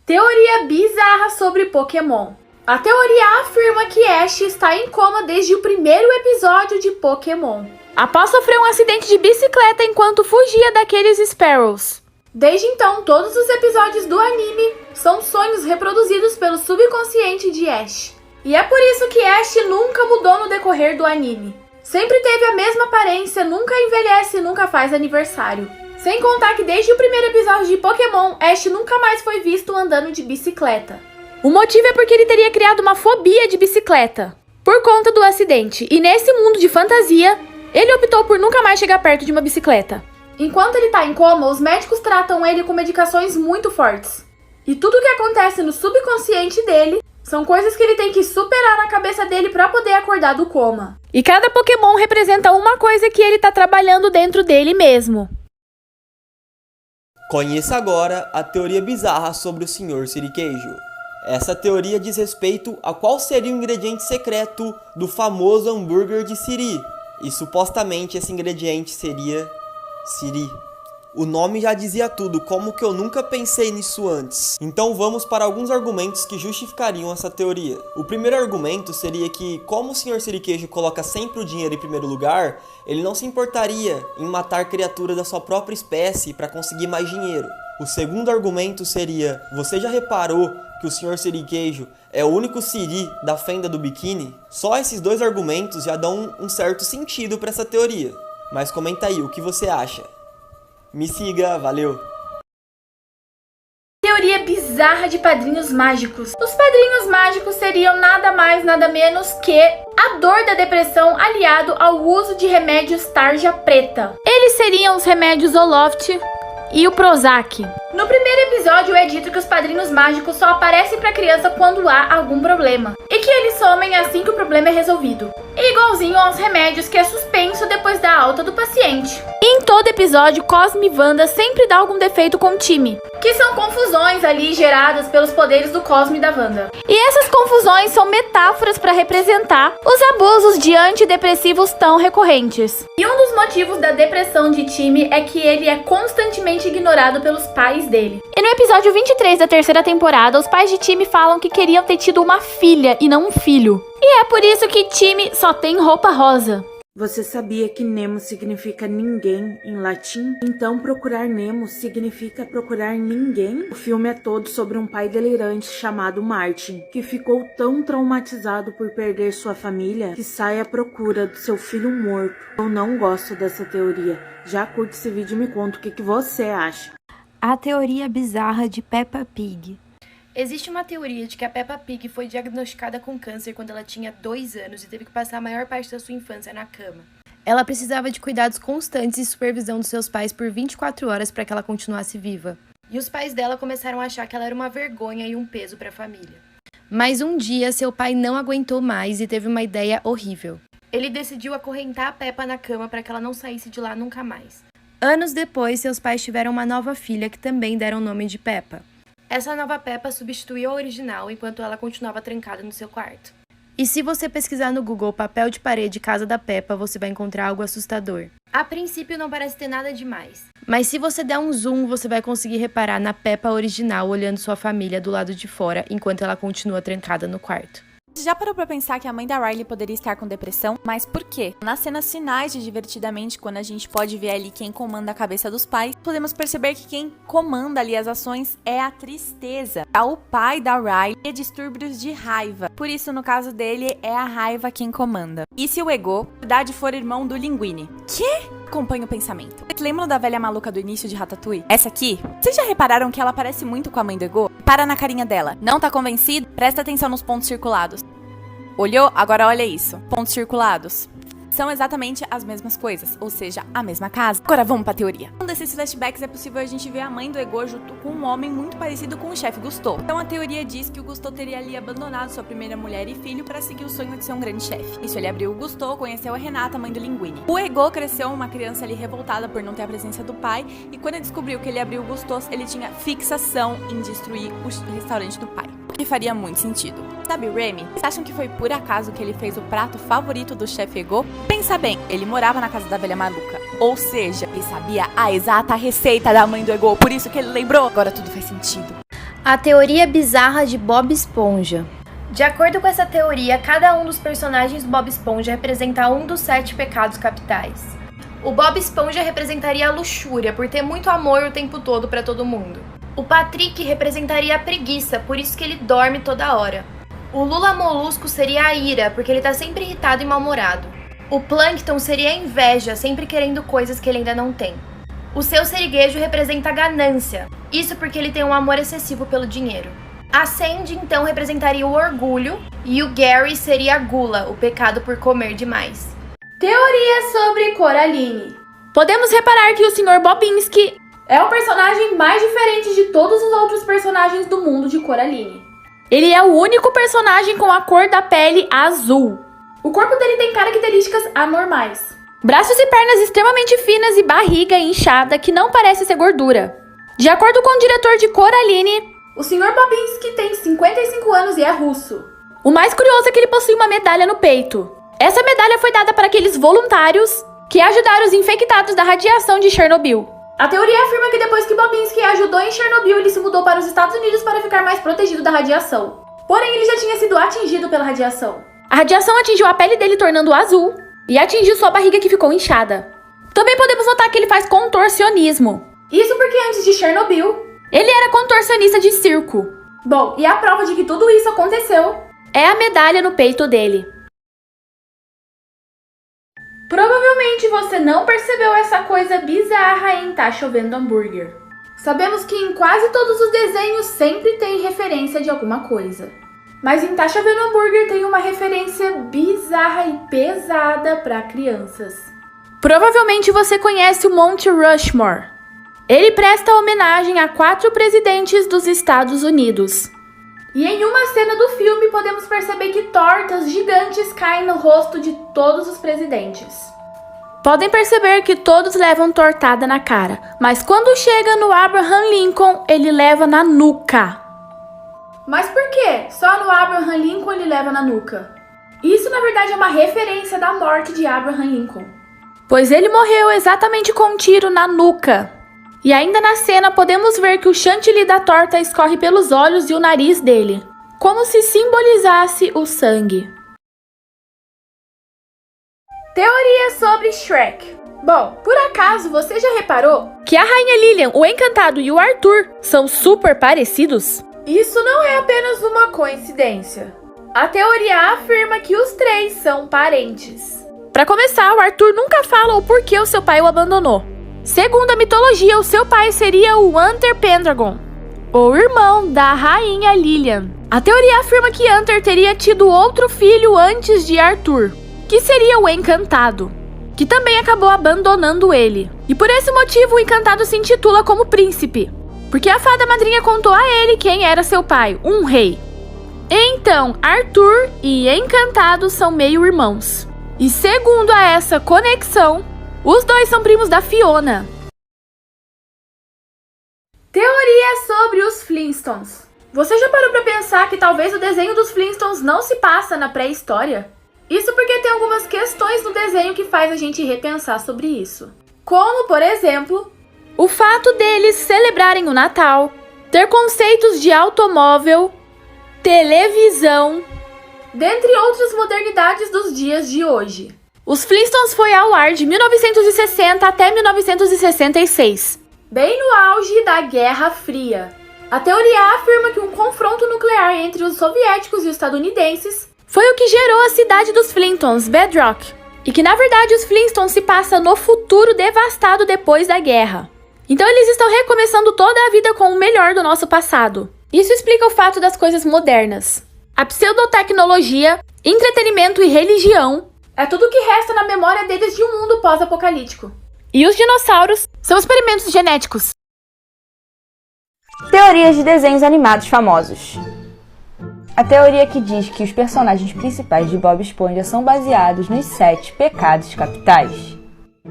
Teoria bizarra sobre Pokémon. A teoria afirma que Ash está em coma desde o primeiro episódio de Pokémon, após sofrer um acidente de bicicleta enquanto fugia daqueles Sparrows. Desde então, todos os episódios do anime são sonhos reproduzidos pelo subconsciente de Ash. E é por isso que Ash nunca mudou no decorrer do anime. Sempre teve a mesma aparência, nunca envelhece e nunca faz aniversário. Sem contar que desde o primeiro episódio de Pokémon, Ash nunca mais foi visto andando de bicicleta. O motivo é porque ele teria criado uma fobia de bicicleta por conta do acidente. E nesse mundo de fantasia, ele optou por nunca mais chegar perto de uma bicicleta. Enquanto ele tá em coma, os médicos tratam ele com medicações muito fortes. E tudo que acontece no subconsciente dele são coisas que ele tem que superar na cabeça dele pra poder acordar do coma. E cada Pokémon representa uma coisa que ele tá trabalhando dentro dele mesmo. Conheça agora a teoria bizarra sobre o Sr. Siriqueijo. Essa teoria diz respeito a qual seria o ingrediente secreto do famoso hambúrguer de Siri. E supostamente esse ingrediente seria Siri. O nome já dizia tudo, como que eu nunca pensei nisso antes. Então vamos para alguns argumentos que justificariam essa teoria. O primeiro argumento seria que, como o Sr. Siriqueijo coloca sempre o dinheiro em primeiro lugar, ele não se importaria em matar criaturas da sua própria espécie para conseguir mais dinheiro. O segundo argumento seria, você já reparou que o Sr. Siriqueijo é o único Siri da fenda do biquíni? Só esses dois argumentos já dão um certo sentido para essa teoria. Mas comenta aí, o que você acha? Me siga, valeu! Teoria bizarra de padrinhos mágicos. Os padrinhos mágicos seriam nada mais, nada menos que a dor da depressão aliado ao uso de remédios tarja preta. Eles seriam os remédios Zoloft e o Prozac. No primeiro episódio é dito que os padrinhos mágicos só aparecem pra criança quando há algum problema, e que eles somem assim que o problema é resolvido. Igualzinho aos remédios que é suspenso depois da alta do paciente. E em todo episódio, Cosmo e Wanda sempre dá algum defeito com o time, que são confusões ali geradas pelos poderes do Cosmo e da Wanda. E essas confusões são metáforas para representar os abusos de antidepressivos tão recorrentes. E um dos motivos da depressão de time é que ele é constantemente ignorado pelos pais dele. E no episódio 23 da terceira temporada, os pais de Time falam que queriam ter tido uma filha e não um filho. E é por isso que Time só tem roupa rosa. Você sabia que Nemo significa ninguém em latim? Então procurar Nemo significa procurar ninguém? O filme é todo sobre um pai delirante chamado Martin, que ficou tão traumatizado por perder sua família que sai à procura do seu filho morto. Eu não gosto dessa teoria. Já curte esse vídeo e me conta o que você acha. A teoria bizarra de Peppa Pig. Existe uma teoria de que a Peppa Pig foi diagnosticada com câncer quando ela tinha 2 anos e teve que passar a maior parte da sua infância na cama. Ela precisava de cuidados constantes e supervisão dos seus pais por 24 horas para que ela continuasse viva. E os pais dela começaram a achar que ela era uma vergonha e um peso para a família. Mas um dia, seu pai não aguentou mais e teve uma ideia horrível. Ele decidiu acorrentar a Peppa na cama para que ela não saísse de lá nunca mais. Anos depois, seus pais tiveram uma nova filha que também deram o nome de Peppa. Essa nova Peppa substituiu a original enquanto ela continuava trancada no seu quarto. E se você pesquisar no Google papel de parede casa da Peppa, você vai encontrar algo assustador. A princípio não parece ter nada demais. Mas se você der um zoom, você vai conseguir reparar na Peppa original olhando sua família do lado de fora enquanto ela continua trancada no quarto. Você já parou pra pensar que a mãe da Riley poderia estar com depressão? Mas por quê? Nas cenas finais de Divertidamente, quando a gente pode ver ali quem comanda a cabeça dos pais, podemos perceber que quem comanda ali as ações é a tristeza. O pai da Riley tem distúrbios de raiva. Por isso, no caso dele, é a raiva quem comanda. E se o Ego, na verdade, for irmão do Linguini? Quê? Acompanha o pensamento. Vocês lembram da velha maluca do início de Ratatouille? Essa aqui? Vocês já repararam que ela parece muito com a mãe do Ego? Para na carinha dela. Não tá convencido? Presta atenção nos pontos circulados. Olhou? Agora olha isso. Pontos circulados. São exatamente as mesmas coisas, ou seja, a mesma casa. Agora vamos pra teoria. Um desses flashbacks é possível a gente ver a mãe do Ego junto com um homem muito parecido com o chefe Gusteau. Então a teoria diz que o Gusteau teria ali abandonado sua primeira mulher e filho para seguir o sonho de ser um grande chefe. Isso, ele abriu o Gusteau, conheceu a Renata, mãe do Linguini. O Ego cresceu uma criança ali revoltada por não ter a presença do pai, e quando ele descobriu que ele abriu o Gusteau, ele tinha fixação em destruir o restaurante do pai. O que faria muito sentido. Sabe o Remy? Vocês acham que foi por acaso que ele fez o prato favorito do chefe Ego? Pensa bem, ele morava na casa da velha maluca. Ou seja, ele sabia a exata receita da mãe do Ego, por isso que ele lembrou. Agora tudo faz sentido. A teoria bizarra de Bob Esponja. De acordo com essa teoria, cada um dos personagens do Bob Esponja representa um dos 7 pecados capitais. O Bob Esponja representaria a luxúria, por ter muito amor o tempo todo pra todo mundo. O Patrick representaria a preguiça, por isso que ele dorme toda hora. O Lula Molusco seria a ira, porque ele tá sempre irritado e mal-humorado. O Plankton seria a inveja, sempre querendo coisas que ele ainda não tem. O Seu Siriguejo representa a ganância, isso porque ele tem um amor excessivo pelo dinheiro. A Sandy, então, representaria o orgulho, e o Gary seria a gula, o pecado por comer demais. Teoria sobre Coraline. Podemos reparar que o Sr. Bobinsky é o personagem mais diferente de todos os outros personagens do mundo de Coraline. Ele é o único personagem com a cor da pele azul. O corpo dele tem características anormais. Braços e pernas extremamente finas e barriga inchada que não parece ser gordura. De acordo com o diretor de Coraline, o Sr. Bobinsky tem 55 anos e é russo. O mais curioso é que ele possui uma medalha no peito. Essa medalha foi dada para aqueles voluntários que ajudaram os infectados da radiação de Chernobyl. A teoria afirma que depois que Bobinsky ajudou em Chernobyl, ele se mudou para os Estados Unidos para ficar mais protegido da radiação. Porém, ele já tinha sido atingido pela radiação. A radiação atingiu a pele dele, tornando-o azul, e atingiu sua barriga, que ficou inchada. Também podemos notar que ele faz contorcionismo. Isso porque antes de Chernobyl, ele era contorcionista de circo. Bom, e a prova de que tudo isso aconteceu é a medalha no peito dele. Provavelmente você não percebeu essa coisa bizarra em Tá Chovendo Hambúrguer. Sabemos que em quase todos os desenhos sempre tem referência de alguma coisa. Mas em Tá Chovendo Hambúrguer tem uma referência bizarra e pesada para crianças. Provavelmente você conhece o Monte Rushmore. Ele presta homenagem a 4 presidentes dos Estados Unidos. E em uma cena do filme podemos perceber que tortas gigantes caem no rosto de todos os presidentes. Podem perceber que todos levam tortada na cara, mas quando chega no Abraham Lincoln, ele leva na nuca. Mas por que só no Abraham Lincoln ele leva na nuca? Isso na verdade é uma referência da morte de Abraham Lincoln, pois ele morreu exatamente com um tiro na nuca. E ainda na cena podemos ver que o chantilly da torta escorre pelos olhos e o nariz dele, como se simbolizasse o sangue. Teoria sobre Shrek. Bom, por acaso você já reparou que a Rainha Lilian, o Encantado e o Arthur são super parecidos? Isso não é apenas uma coincidência. A teoria afirma que os 3 são parentes. Para começar, o Arthur nunca fala o porquê o seu pai o abandonou. Segundo a mitologia, o seu pai seria o Anther Pendragon, o irmão da Rainha Lilian. A teoria afirma que Anther teria tido outro filho antes de Arthur, que seria o Encantado, que também acabou abandonando ele. E por esse motivo o Encantado se intitula como príncipe, porque a fada madrinha contou a ele quem era seu pai, um rei. Então, Arthur e Encantado são meio-irmãos. E segundo a essa conexão, os 2 são primos da Fiona. Teoria sobre os Flintstones. Você já parou para pensar que talvez o desenho dos Flintstones não se passa na pré-história? Isso porque tem algumas questões no desenho que faz a gente repensar sobre isso. Como, por exemplo, o fato deles celebrarem o Natal, ter conceitos de automóvel, televisão, dentre outras modernidades dos dias de hoje. Os Flintstones foi ao ar de 1960 até 1966, bem no auge da Guerra Fria. A teoria afirma que um confronto nuclear entre os soviéticos e os estadunidenses foi o que gerou a cidade dos Flintstones, Bedrock, e que na verdade os Flintstones se passam no futuro devastado depois da guerra. Então eles estão recomeçando toda a vida com o melhor do nosso passado. Isso explica o fato das coisas modernas. A pseudotecnologia, entretenimento e religião é tudo que resta na memória deles de um mundo pós-apocalíptico. E os dinossauros são experimentos genéticos. Teorias de desenhos animados famosos. A teoria que diz que os personagens principais de Bob Esponja são baseados nos 7 pecados capitais.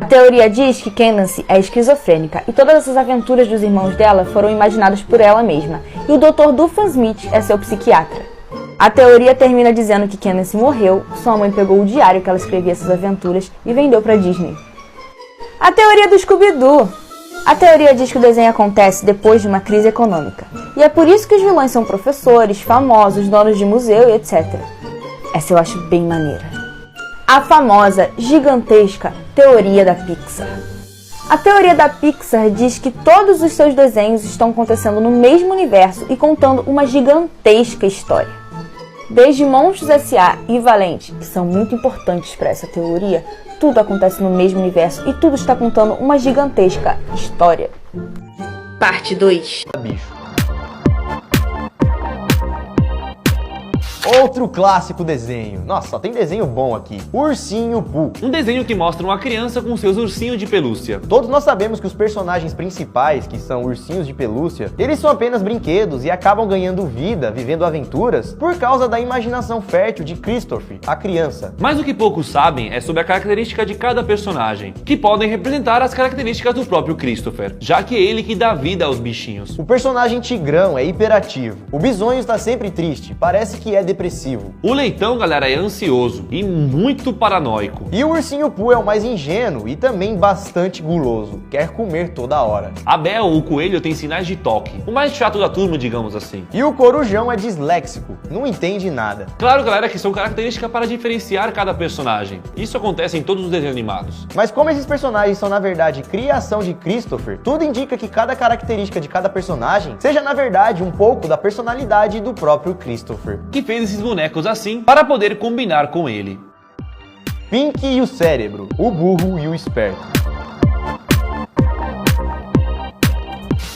A teoria diz que Candace é esquizofrênica e todas essas aventuras dos irmãos dela foram imaginadas por ela mesma, e o Dr. Doofenshmirtz é seu psiquiatra. A teoria termina dizendo que Candace morreu, sua mãe pegou o diário que ela escrevia essas aventuras e vendeu para Disney. A teoria do Scooby-Doo. A teoria diz que o desenho acontece depois de uma crise econômica. E é por isso que os vilões são professores, famosos, donos de museu e etc. Essa eu acho bem maneira. A famosa, gigantesca teoria da Pixar. A teoria da Pixar diz que todos os seus desenhos estão acontecendo no mesmo universo e contando uma gigantesca história. Desde Monstros S.A. e Valente, que são muito importantes para essa teoria, tudo acontece no mesmo universo e tudo está contando uma gigantesca história. Parte 2. Bicho. Outro clássico desenho. Nossa, só tem desenho bom aqui. Ursinho Pooh. Um desenho que mostra uma criança com seus ursinhos de pelúcia. Todos nós sabemos que os personagens principais, que são ursinhos de pelúcia, eles são apenas brinquedos e acabam ganhando vida, vivendo aventuras, por causa da imaginação fértil de Christopher, a criança. Mas o que poucos sabem é sobre a característica de cada personagem, que podem representar as características do próprio Christopher, já que é ele que dá vida aos bichinhos. O personagem Tigrão é hiperativo. O Bisonho está sempre triste, parece que é depressivo. O Leitão, galera, é ansioso e muito paranoico. E o Ursinho Pooh é o mais ingênuo e também bastante guloso, quer comer toda hora. A Bel, o coelho, tem sinais de toque, o mais chato da turma, digamos assim. E o Corujão é disléxico, não entende nada. Claro, galera, que são características para diferenciar cada personagem. Isso acontece em todos os desenhos animados. Mas como esses personagens são na verdade criação de Christopher, tudo indica que cada característica de cada personagem seja na verdade um pouco da personalidade do próprio Christopher, Que fez esses bonecos assim para poder combinar com ele. Pink e o Cérebro, o burro e o esperto.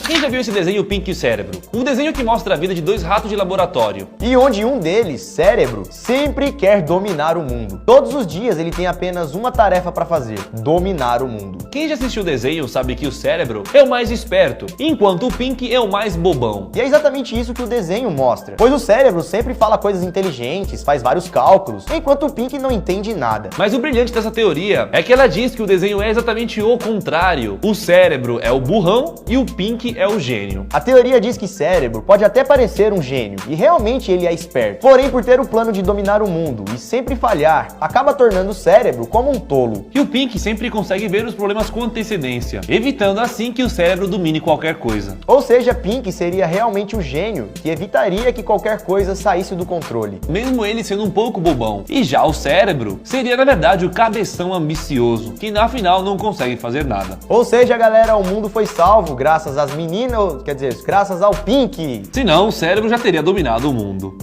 Quem já viu esse desenho Pink e o Cérebro? Um desenho que mostra a vida de dois ratos de laboratório. E onde um deles, Cérebro, sempre quer dominar o mundo. Todos os dias ele tem apenas uma tarefa para fazer: dominar o mundo. Quem já assistiu o desenho sabe que o Cérebro é o mais esperto, enquanto o Pink é o mais bobão. E é exatamente isso que o desenho mostra, pois o Cérebro sempre fala coisas inteligentes, faz vários cálculos, enquanto o Pink não entende nada. Mas o brilhante dessa teoria é que ela diz que o desenho é exatamente o contrário. O Cérebro é o burrão e o Pink é o gênio. A teoria diz que Cérebro pode até parecer um gênio, e realmente ele é esperto. Porém, por ter o plano de dominar o mundo e sempre falhar, acaba tornando o Cérebro como um tolo. E o Pink sempre consegue ver os problemas com antecedência, evitando assim que o Cérebro domine qualquer coisa. Ou seja, Pink seria realmente o gênio que evitaria que qualquer coisa saísse do controle, mesmo ele sendo um pouco bobão. E já o Cérebro seria na verdade o cabeção ambicioso, que na final não consegue fazer nada. Ou seja, galera, o mundo foi salvo graças às meninas, quer dizer, graças ao Pink. Senão o Cérebro já teria dominado o mundo.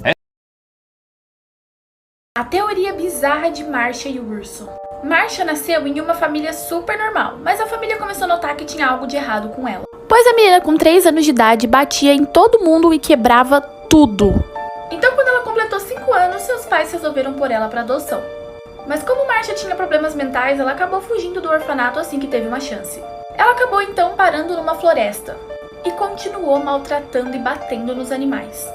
A teoria bizarra de Marcia e o urso. Marcia nasceu em uma família super normal, mas a família começou a notar que tinha algo de errado com ela. Pois a menina com 3 anos de idade batia em todo mundo e quebrava tudo. Então quando ela completou 5 anos, seus pais resolveram pôr ela para adoção. Mas como Marcia tinha problemas mentais, ela acabou fugindo do orfanato assim que teve uma chance. Ela acabou então parando numa floresta e continuou maltratando e batendo nos animais.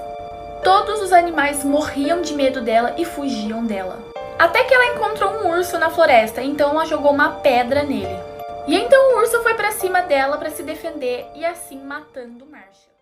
Todos os animais morriam de medo dela e fugiam dela. Até que ela encontrou um urso na floresta, então ela jogou uma pedra nele. E então o urso foi pra cima dela pra se defender e assim matando Marcia.